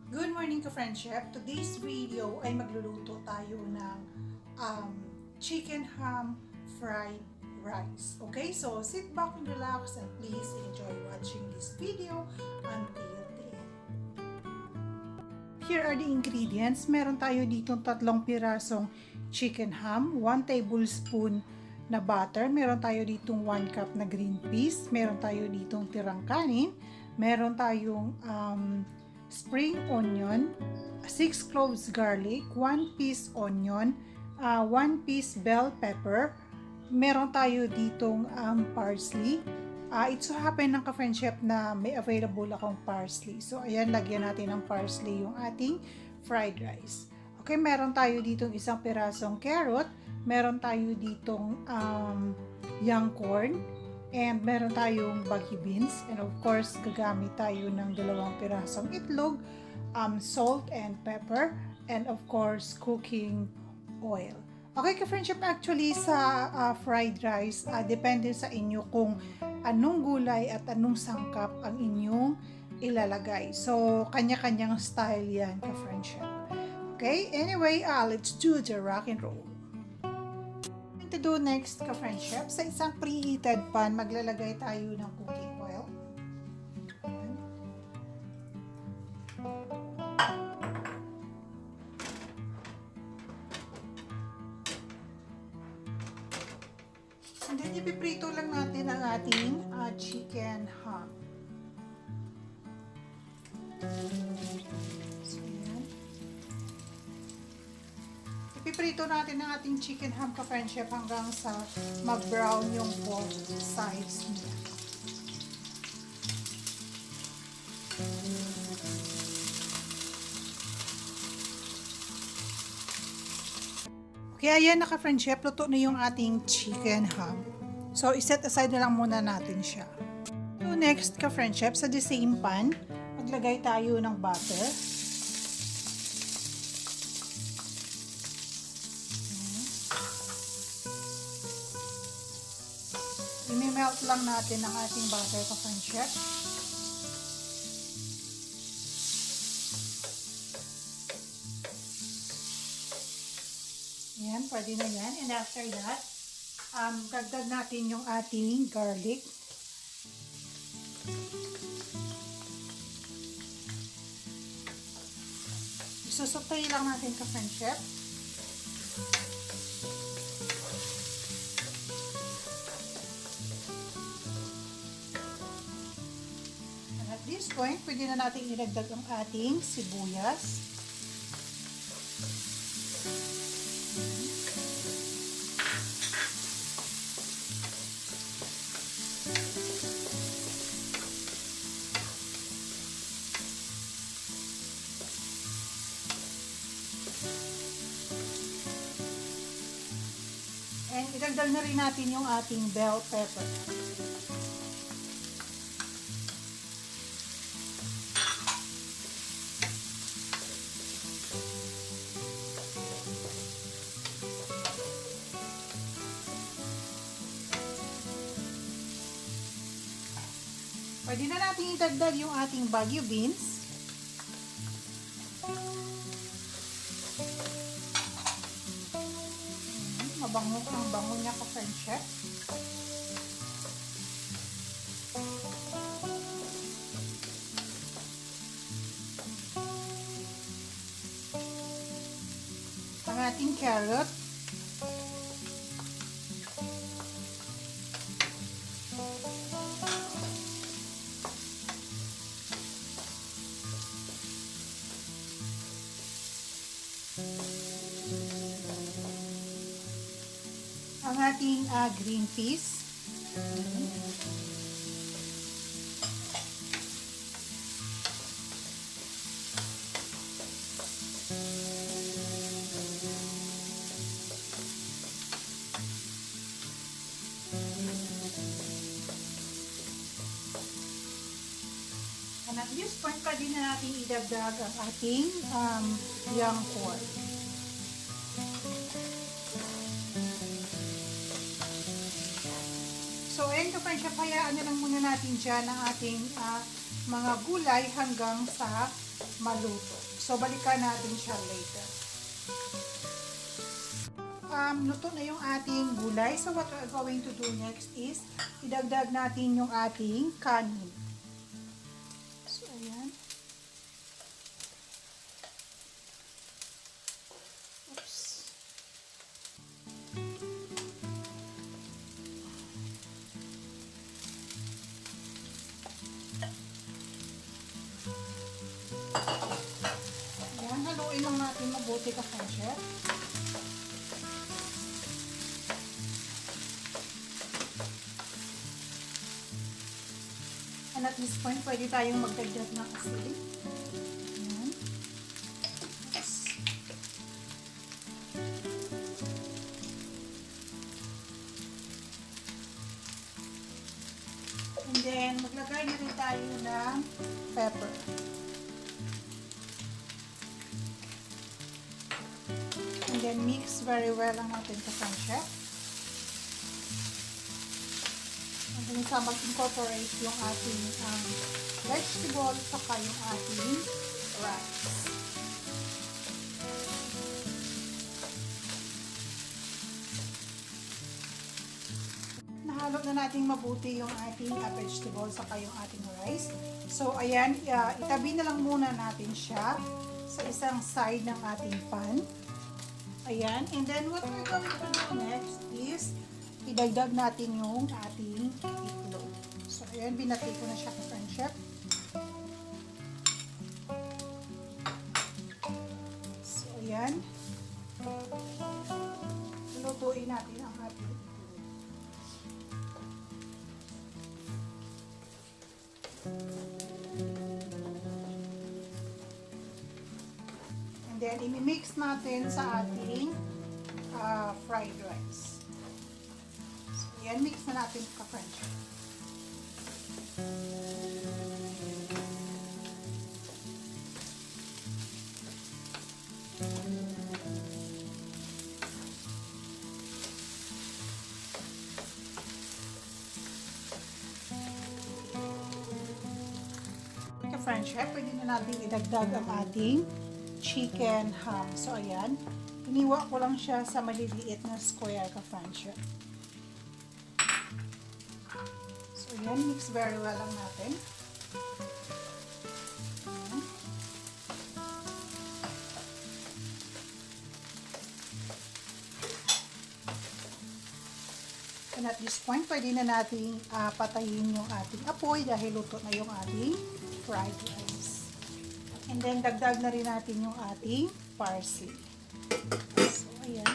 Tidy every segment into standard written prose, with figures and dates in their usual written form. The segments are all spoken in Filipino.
Good morning ka-friendship! Today's video ay magluluto tayo ng chicken ham fried rice. Okay, so sit back and relax and please enjoy watching this video until the end. Here are the ingredients. Meron tayo dito 3 pirasong chicken ham, 1 tablespoon na butter, meron tayo ditong 1 cup na green peas, meron tayo ditong tirang kanin, meron tayong spring onion, 6 cloves garlic, 1 piece onion, 1 piece bell pepper, meron tayo ditong parsley. It so happen ng ka-friendship na may available akong parsley. So, ayan, lagyan natin ng parsley yung ating fried rice. Okay, meron tayo ditong isang pirasong carrot, meron tayo ditong young corn, and meron tayong baguio beans, and of course gagamit tayo ng 2 pirasong itlog, salt and pepper, and of course cooking oil. Okay ka-friendship, actually sa fried rice, depende sa inyo kung anong gulay at anong sangkap ang inyong ilalagay. So kanya-kanyang style yan ka-friendship. Okay, anyway, let's do the rock and roll. To do next ka-friendship, sa isang preheated pan, maglalagay tayo ng cooking oil. And then, ipiprito lang natin ang ating chicken ham. So, yan. Ipiprito natin ang ating chicken ham ka-friendship hanggang sa mag-brown yung both sides niya. Okay, ayan na ka-friendship, luto na yung ating chicken ham. So, iset aside na lang muna natin siya. So, next ka-friendship, sa the same pan, maglagay tayo ng butter. I-melt lang natin ang ating butter ka-friendship. Yan, pwede na yan. And after that, dagdag natin yung ating garlic. Isusutay lang natin ka-friendship. And at this point, pwede na natin ilagdag ang ating sibuyas. And idagdag na rin natin yung ating bell pepper. Pwede na natin idagdag yung ating baguio beans. Mabango ang bango niya ka-friendship. Ang ating carrot. Ang ating green peas. And at this point, pwede na natin idagdag ang ating young corn. So, ayun ka-friendship, hayaan na lang muna natin dyan ang ating mga gulay hanggang sa maluto. So, balikan natin siya later. Luto na yung ating gulay. So, what we're going to do next is, idagdag natin yung ating kanin. So, ayan. Oops. Ayan, haluin lang natin mabuti ka, friendship. And at this point, pwede tayong magdagdag ng asin. Ayan. Oops. And then, maglagay na rin tayo ng pepper. And then, mix very well lang natin sa friendship. And then, sa mag-incorporate yung ating vegetable saka yung ating rice. Nahalo na natin mabuti yung ating vegetable saka yung ating rice. So, ayan, itabi na lang muna natin siya sa isang side ng ating pan. Ayan, and then what we're going to do next is idagdag natin yung ating itlog. So, ayan, binati ko na siya sa friendship. So, ayan. Lutuin natin ang ating itlog. And then, imimix natin sa ating fried rice. Yan, mix na natin ka-French. Ka-French, pwede na natin idagdag ang ating chicken ham. So, ayan. Iniwa ko lang siya sa maliliit na square ka-French. Ayan, mix very well lang natin. Ayan. And at this point, pwede na natin patayin yung ating apoy dahil luto na yung ating fried rice. And then, dagdag na rin natin yung ating parsely. So, ayan.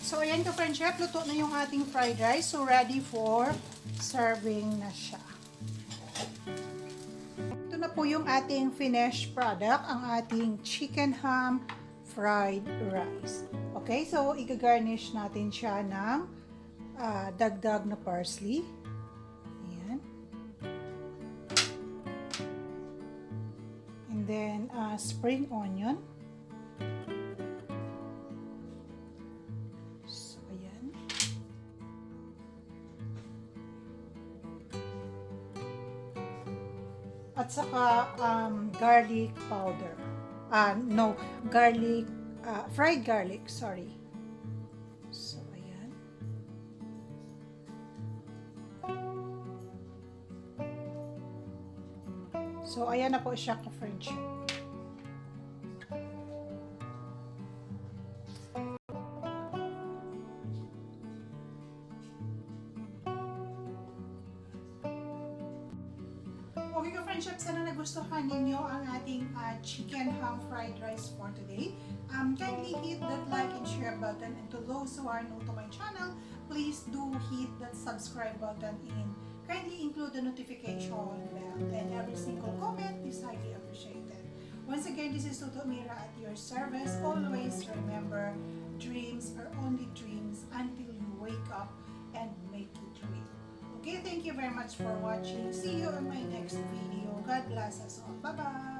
So, ayan ka-friendship, luto na yung ating fried rice. So, ready for serving na siya. Ito na po yung ating finished product, ang ating chicken ham fried rice. Okay, so, i-garnish natin siya ng dagdag na parsley. Ayan. And then, spring onion. At saka garlic powder. Fried garlic, sorry. So, ayan. So, ayan na po siya ka-French. Okay ka-friendship, sana nagustuhan ninyo ang ating chicken ham fried rice for today. Kindly hit that like and share button, and to those who are new to my channel, please do hit that subscribe button and kindly include the notification bell, and every single comment is highly appreciated. Once again, this is Tuto Mira at your service. Always remember, dreams are only dreams until you wake up and make it real. Okay, thank you very much for watching. See you on my next video. God bless us all. Bye-bye!